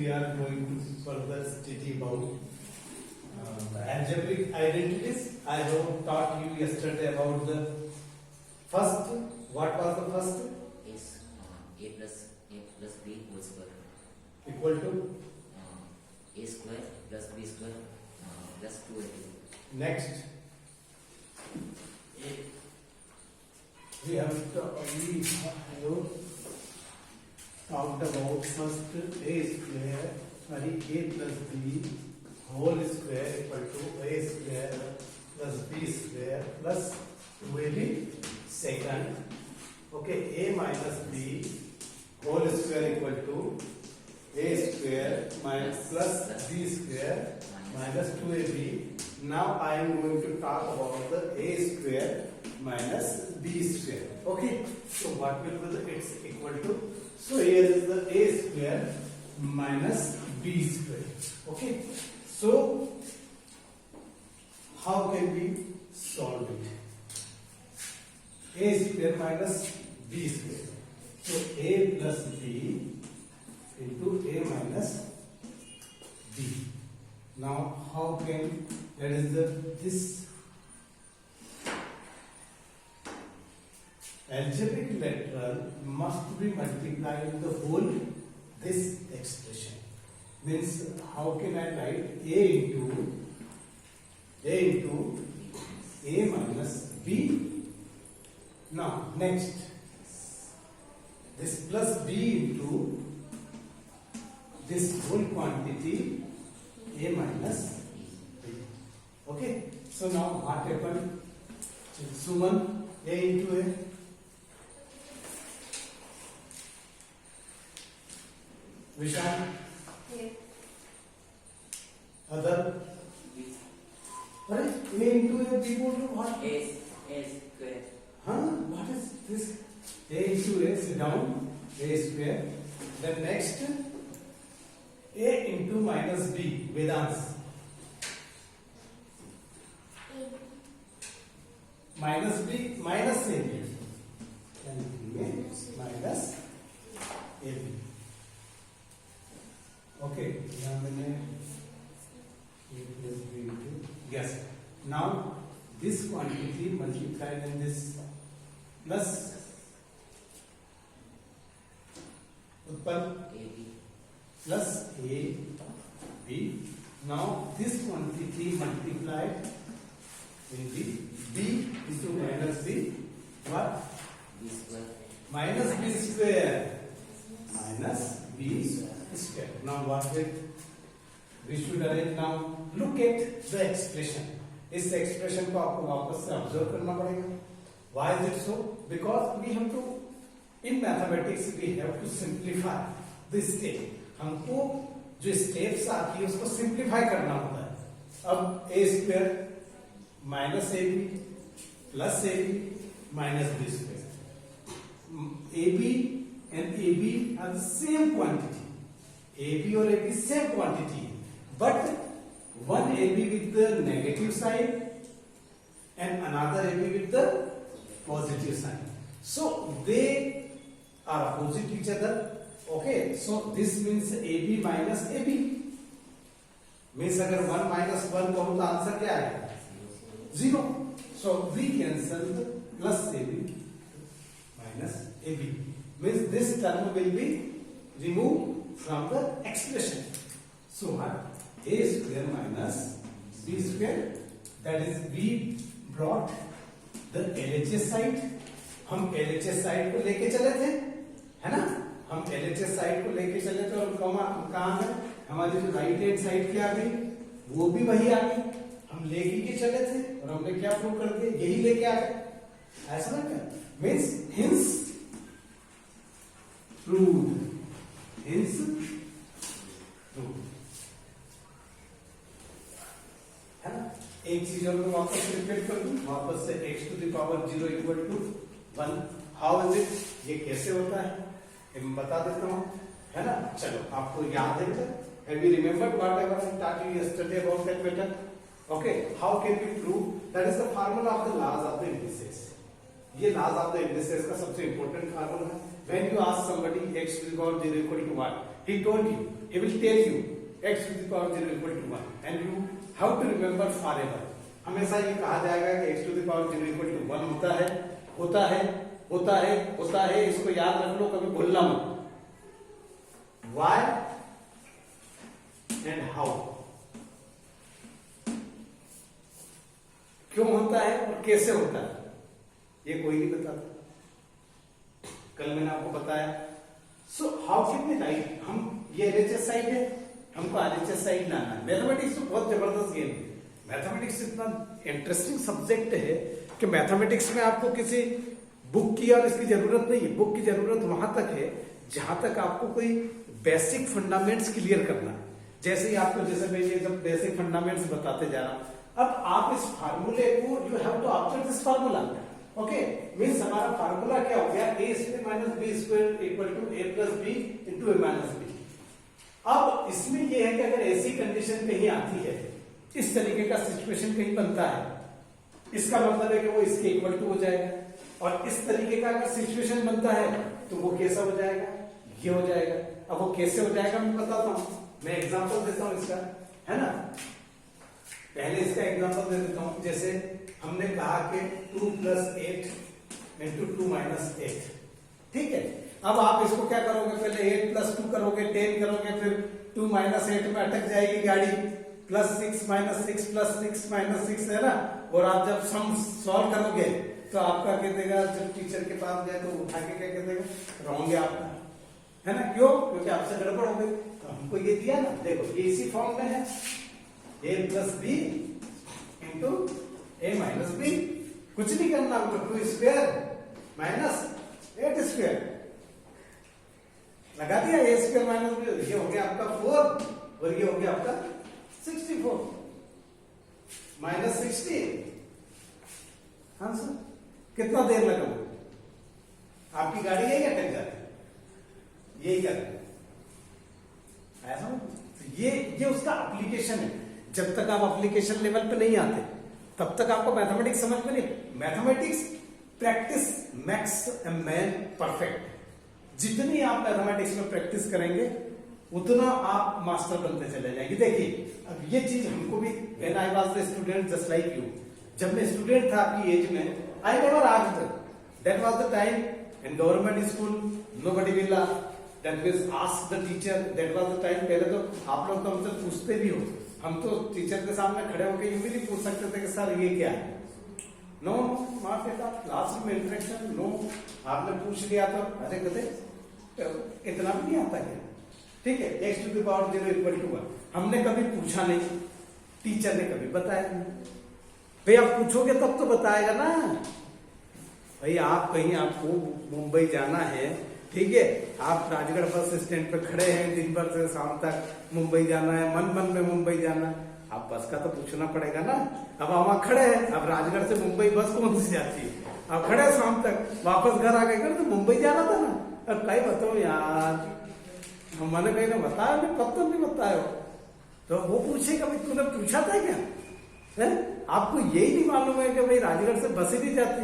we are going to further study about algebraic identities. I have taught you yesterday about the first. What was the first? Is a plus b whole square Equal to a square plus b square plus 2ab. next. We have talked about first a square, sorry, a plus b whole square equal to a square plus b square plus 2ab. Second, okay, a minus b whole square equal to a square minus plus b square minus 2ab. Now I am going to talk about the a square minus b square. Okay, so what will be the it's equal to? So here is the a square minus b square. Okay, so how can we solve it? A square minus b square. So a plus b into a minus b. Now how can that is this algebraic literal must be multiplied with the whole this expression. Means how can I write a into a minus b. Now next, this plus b into this whole quantity a minus b. Okay, so now what happened? Suman, a into a. Vishal, other. Alright, a into a, b equal to what? A square. Huh? What is this? A into a, sit down, a square. Then next, a into minus b, Vedans. Minus b, minus ab. And a minus ab. Okay, now a plus b into, yes. Now this quantity multiplied in this plus utpal plus a b. Now this quantity multiplied in the b into minus b, what? B square. Minus b square. Minus b square. Now what will we should arrange now? Look at the expression. इस expression को आपको वापस से observe करना पड़ेगा. Why is it so? Because we have to in mathematics we have to simplify this step. हमको जो steps आती है उसको सिंप्लीफाई करना होता है. अब a square minus A B plus A B minus B square. A B and A B are the same quantity. A B और A B same quantity, but one AB with the negative side and another AB with the positive side. So they are opposite each other. Okay, so this means AB minus AB. Means अगर 1 minus 1 कहो तो answer क्या आएगा? 0. So we cancel the plus AB minus AB. Means this term will be removed from the expression. So what? A square minus b square, that is we brought the LHS side. हम LHS side को लेके चले थे, है ना? हम LHS side को लेके चले थे और कहाँ है? हमारी जो राइट हैंड साइड क्या आ गई? वो भी वही आ गई. हम लेके के चले थे और हमने क्या प्रूव कर दिया? यही लेके आ गए. ऐसा ना क्या? Means hence proved. Hence proved. एक चीज और मैं वापस रिपीट कर दूं, वापस से x to the power 0 equal to 1. How is it? ये कैसे होता है ये मैं बता देता हूं, है ना? चलो आपको याद है? Have you remembered whatever I taught you yesterday about that method? Okay, how can we prove? That is the formula of the laws of the indices. ये लॉज ऑफ द इंडिसेस का सबसे इंपॉर्टेंट फार्मूला है. When you ask somebody x to the power 0 equal to 1, he told you, he will tell you x to the power 0 equal to 1 and you have to remember forever. हमेशा ये कहा जाएगा कि x to the power 0 equal to 1 होता है, होता है, होता है, होता है, इसको याद रख लो, कभी भूलना मत. Why and how, क्यों होता है और कैसे होता है, ये कोई नहीं बताता. कल मैंने आपको बताया. So how can we write, हम ये एलएचएस साइड है, हमको आरएचएस साइड लाना है. मैथमेटिक्स तो बहुत जबरदस्त गेम है. मैथमेटिक्स इतना इंटरेस्टिंग सब्जेक्ट है कि मैथमेटिक्स में आपको किसी बुक की और इसकी जरूरत नहीं है. बुक की जरूरत वहां तक है जहां तक आपको कोई बेसिक फंडामेंट्स क्लियर करना है. जैसे ही आपको, जैसे मैं ये जब बेसिक फंडामेंट्स बताते जा रहा हूं, अब आप इस फार्मूले को you have to observe this formula. Okay, means हमारा फार्मूला क्या हो गया, A square minus B square equal to A plus B into A minus B. अब इसमें यह है कि अगर ऐसी कंडीशन कहीं आती है, इस तरीके का सिचुएशन कहीं बनता है, इसका मतलब है कि वो इसके इक्वल टू हो जाएगा. और इस तरीके का अगर सिचुएशन बनता है तो वो कैसा हो जाएगा, ये हो जाएगा. अब वो कैसे हो जाएगा मैं बताता हूं, मैं एग्जांपल देता हूं इसका, है ना. पहले इसका एग्जांपल दे देता हूं. जैसे हमने कहा कि 2 + 8 इंटू 2 - 8. ठीक है, अब आप इसको क्या करोगे, पहले 8 + 2 करोगे, 10 करोगे, फिर 2 - 8 में अटक जाएगी गाड़ी, +6 - 6 + 6 - 6 है ना. और आप जब सम सॉल्व करोगे तो आपका क्या देगा, जब टीचर के पास जाए तो उठा के क्या देगा, रहोगे आपका, है ना. क्यों, क्योंकि आपसे गड़बड़ हो गई. तो हमको ये दिया ना, देखो ये इसी फॉर्म में है, a + b into a - b. कुछ नहीं करना हमको, 2 स्क्वायर माइनस 8 स्क्वायर लगा दिया, a स्क्वायर - b. ये हो गया आपका 4 और ये हो गया आपका 64 -60. हाँ सर, कितना देर लगा, आपकी गाड़ी यही अटक जाती, यही कर ऐसा. ये उसका एप्लीकेशन है. जब तक आप एप्लीकेशन लेवल पे नहीं आते तब तक आपको मैथमेटिक्स समझ में नहीं. Mathematics practice makes a man perfect. जितनी आप मैथमेटिक्स में प्रैक्टिस करेंगे उतना आप मास्टर बनते चले जाएंगे. देखिए, अब ये चीज हमको भी, when I was the student just like you, जब मैं स्टूडेंट था आपकी एज में, I never asked, that was the time in government school, nobody will that means ask the teacher, that was the time. पहले तो आप लोग तो हमसे पूछते भी हो, हम तो टीचर के सामने खड़े होकर ये भी नहीं पूछ सकते थे कि सर ये क्या है. नो, माफ करता, क्लासरूम इंटरेक्शन नो. आपने पूछ लिया तो अरे कहते इतना भी नहीं आता क्या. ठीक है, x to the power 0 equal to 1. हमने कभी पूछा नहीं, टीचर ने कभी बताया नहीं. भाई आप पूछोगे तब तो बताएगा ना. भाई आप कहीं, आपको मुंबई जाना है, ठीक है, आप राजगढ़ बस स्टैंड पे खड़े हैं, दिन भर से शाम तक मुंबई जाना है, मन में मुंबई जाना है, आप बस का तो पूछना पड़ेगा ना. अब हम वहां खड़े हैं, अब राजगढ़ से मुंबई बस कौन सी जाती है, अब खड़े शाम तक, वापस घर आ गए तो मुंबई जाना था ना. अब कहीं बताओ यार, मैंने कहीं ना बताया, नहीं पता नहीं बताया. तो वो पूछेगा भाई तूने पूछा था क्या है? आपको यही नहीं मालूम है कि भाई राजगढ़ से बस ही नहीं जाती.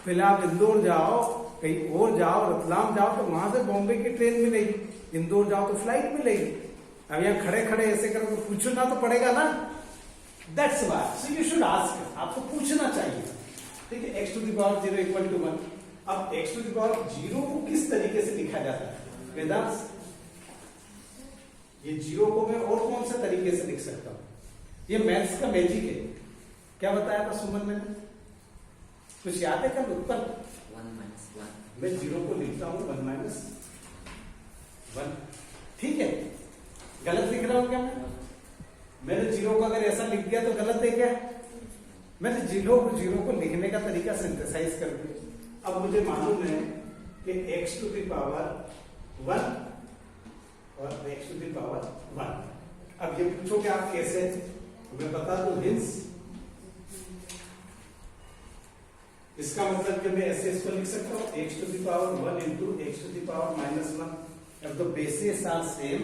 पहले आप इंदौर जाओ, कहीं और जाओ, रतलाम जाओ तो वहां से बॉम्बे की ट्रेन मिलेगी, इंदौर जाओ तो फ्लाइट मिलेगी. अब यहाँ खड़े खड़े ऐसे करो तो पूछना तो पड़ेगा ना. That's why so you should ask, आपको पूछना चाहिए. ठीक है, x to the power 0 equal to 1. अब x to the power 0 को किस तरीके से लिखा जाता है वेदांत? ये 0 को मैं और कौन से तरीके से लिख सकता हूं? ये मैथ्स का मैजिक है. क्या बताया था सुमन ने, कुछ याद है कल उत्तर? 1 - 1. मैं 0 को लिखता हूं 1 - 1. ठीक है, गलत लिख रहा हूं क्या मैंने 0 को अगर ऐसा लिख दिया तो गलत है क्या? मैंने 0 को लिखने का तरीका सिंथेसाइज कर दिया. अब मुझे मालूम है कि x to the power 1 और x to the power 1. अब ये पूछोगे आप कैसे, मैं बता दूं हिंस. इसका मतलब कि मैं ऐसे इसको लिख सकता हूं, x to the power 1 into x to the power -1. If the bases are same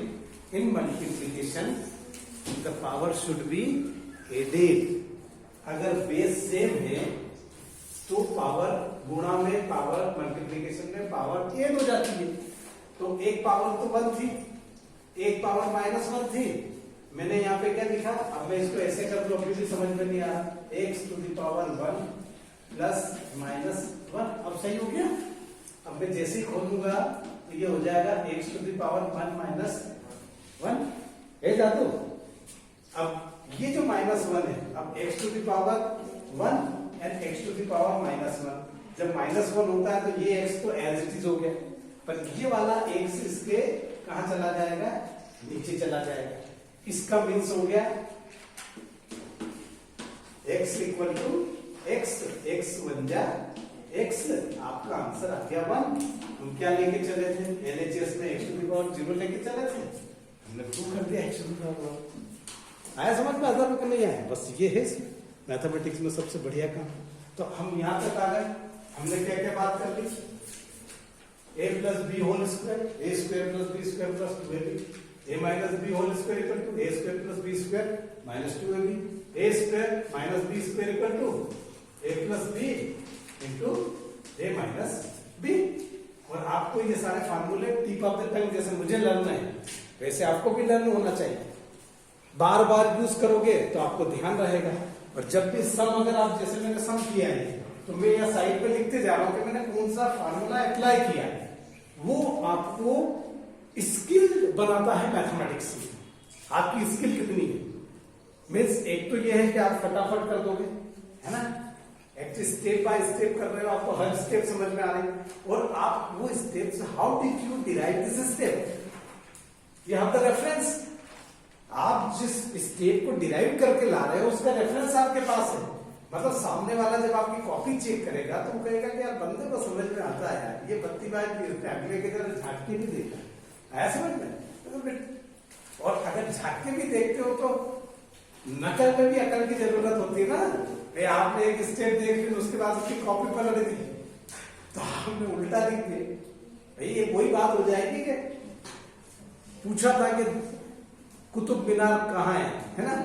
in multiplication, the power should be added. अगर बेस सेम है तो पावर गुणा में पावर, मल्टीप्लिकेशन में पावर ऐड हो जाती है. तो एक पावर तो 1 थी, एक पावर -1 थी, मैंने यहाँ पे क्या लिखा, अब मैं इसको ऐसे कर दूं, अभी भी समझ में नहीं आ रहा, x to the power 1 plus -1। अब सही हो गया। अब मैं जैसे ही खोलूंगा तो ये हो जाएगा x टू द पावर 1 -1 है जादू। अब ये जो -1 है, अब x to the power 1 and x to the power -1, जब -1 होता है तो ये x तो एज इट इज हो गया, पर ये वाला x इसके कहां चला जाएगा, नीचे चला जाएगा। इसका मीन्स हो गया x इक्वल टू x बन जा x, आपका आंसर आ गया 1। हम क्या लेके चले थे, LHS में x टू द पावर 0 लेके चले थे, हमने प्रूव कर दिया x टू द पावर 1। आया समझ में, आधा रुपये नहीं आया, बस ये है मैथमेटिक्स में सबसे बढ़िया काम। तो हम यहां तक आ गए, हमने क्या क्या बात कर ली, a plus B whole square, a square plus B square plus 2ab, a minus B whole square equal to a square plus B square minus 2ab, a square minus B square equal to a plus B into a minus B. और आपको ये सारे फार्मूले tip of the tongue जैसे मुझे learn है वैसे आपको भी लर्न होना चाहिए। बार बार यूज करोगे तो आपको ध्यान रहेगा। और जब भी सम, अगर आप जैसे मैंने सम किया है तो मैं यहाँ साइड पे लिखते जा रहा हूं कि मैंने कौन सा फार्मूला अप्लाई किया है, वो आपको स्किल बनाता है मैथमेटिक्स में। आपकी स्किल कितनी है, मीन्स एक तो ये है कि आप फटाफट कर दोगे, है ना, एक स्टेप बाय स्टेप कर रहे हो, आपको हर स्टेप समझ में आ रही है, और आप वो steps, how did you derive this step, you have the reference. आप जिस स्टेप को डिराइव करके ला रहे हो उसका रेफरेंस आपके पास है। मतलब सामने वाला जब आपकी कॉपी चेक करेगा तो वो कहेगा कि यार बंदे को समझ में आता है, यार ये बत्ती बाय अगले की तरह झांक के भी देखा, आया समझ में। और अगर झांक के भी देखते हो तो नकल में भी अकल की जरूरत होती है ना। भाई आपने एक स्टेप देख ली, उसके बाद उसकी कॉपी पर लग दी तो आपने उल्टा लिख दिया, भाई ये वही बात हो जाएगी कि पूछा था कि कुतुब मीनार कहाँ है ना,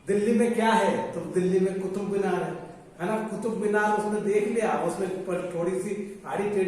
दिल्ली में क्या है, तो दिल्ली में कुतुब मीनार है ना, कुतुब मीनार उसने देख लिया, उसमें थोड़ी सी आड़ी टेढ़ी